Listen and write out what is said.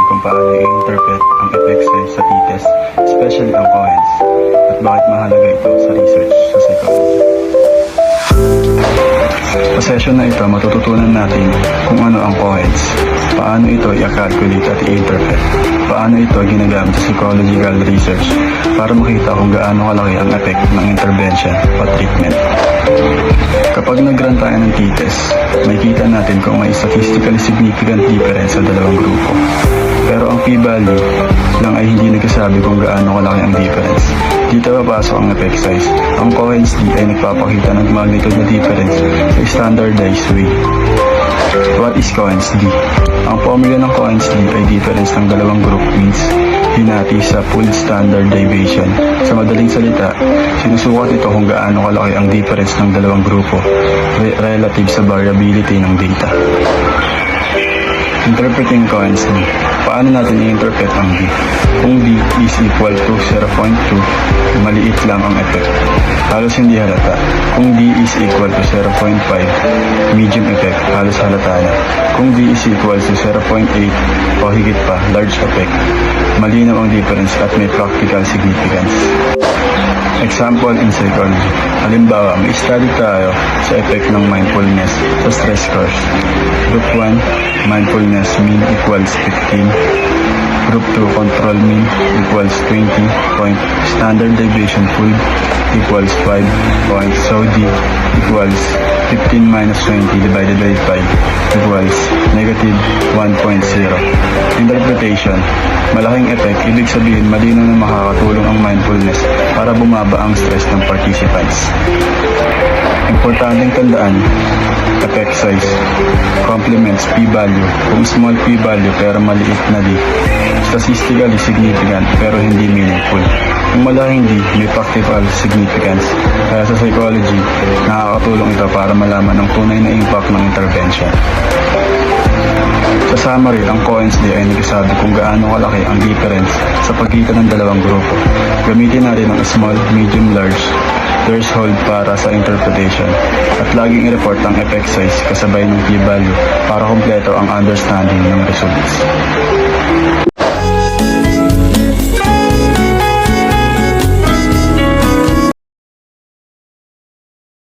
kung paano i-interpret ang effect size sa t-test, especially ang Cohen's, at bakit mahalaga ito sa research sa psychology. Sa session na ito, matututunan natin kung ano ang Cohen's, paano ito i-calculate at i-interpret, paano ito ginagamit sa psychological research para makita kung gaano kalaki ang effect ng intervention o treatment. Kapag nag-run tayo ng t-test, makikita natin kung may statistically significant difference sa dalawang grupo. Pero ang p-value lang ay hindi nagsasabi kung gaano kalaki ang difference. Dito papasok ang effect size. Ang Cohen's d ay nagpapakita ng magnitude na difference sa standardized way. What is Cohen's d? Ang formula ng Cohen's d ay difference ng dalawang group means hinati sa full standard deviation. Sa madaling salita, sinusukat ito kung gaano kalaki ang difference ng dalawang grupo relative sa variability ng data. Interpreting Cohen's d. Paano natin i-interpret ang d? Kung d is equal to 0.2, maliit lang ang effect. Halos hindi halata. Kung d is equal to 0.5, medium effect, halos halata na. Kung d is equal to 0.8 o higit pa, large effect, malinaw ang difference at may practical significance. Example in psychology. Halimbawa, may study tayo sa effect ng mindfulness sa stress scores. Group 1, mindfulness mean equals 15. Group 2, control mean equals 20 point. Standard deviation full equals 5 point. So D equals 15 minus 20 divided by 5 equals negative 1.0. Interpretation. Malaking effect, ibig sabihin malinaw na makakatulong ang mindfulness para bumaba ang stress ng participants. Importanteng tandaan, effect size complements p-value. Kung small p-value pero maliit na d, statistically significant pero hindi meaningful. Kung malaking d, may practical significance. Kaya sa psychology, nakakatulong ito para malaman ang tunay na impact ng intervention. Sa summary, ang Cohen's d ay nagsasabi kung gaano kalaki ang difference sa pagitan ng dalawang grupo. Gamitin natin ang small, medium, large threshold para sa interpretation at laging i-report ang effect size kasabay ng p-value para kumpleto ang understanding ng results.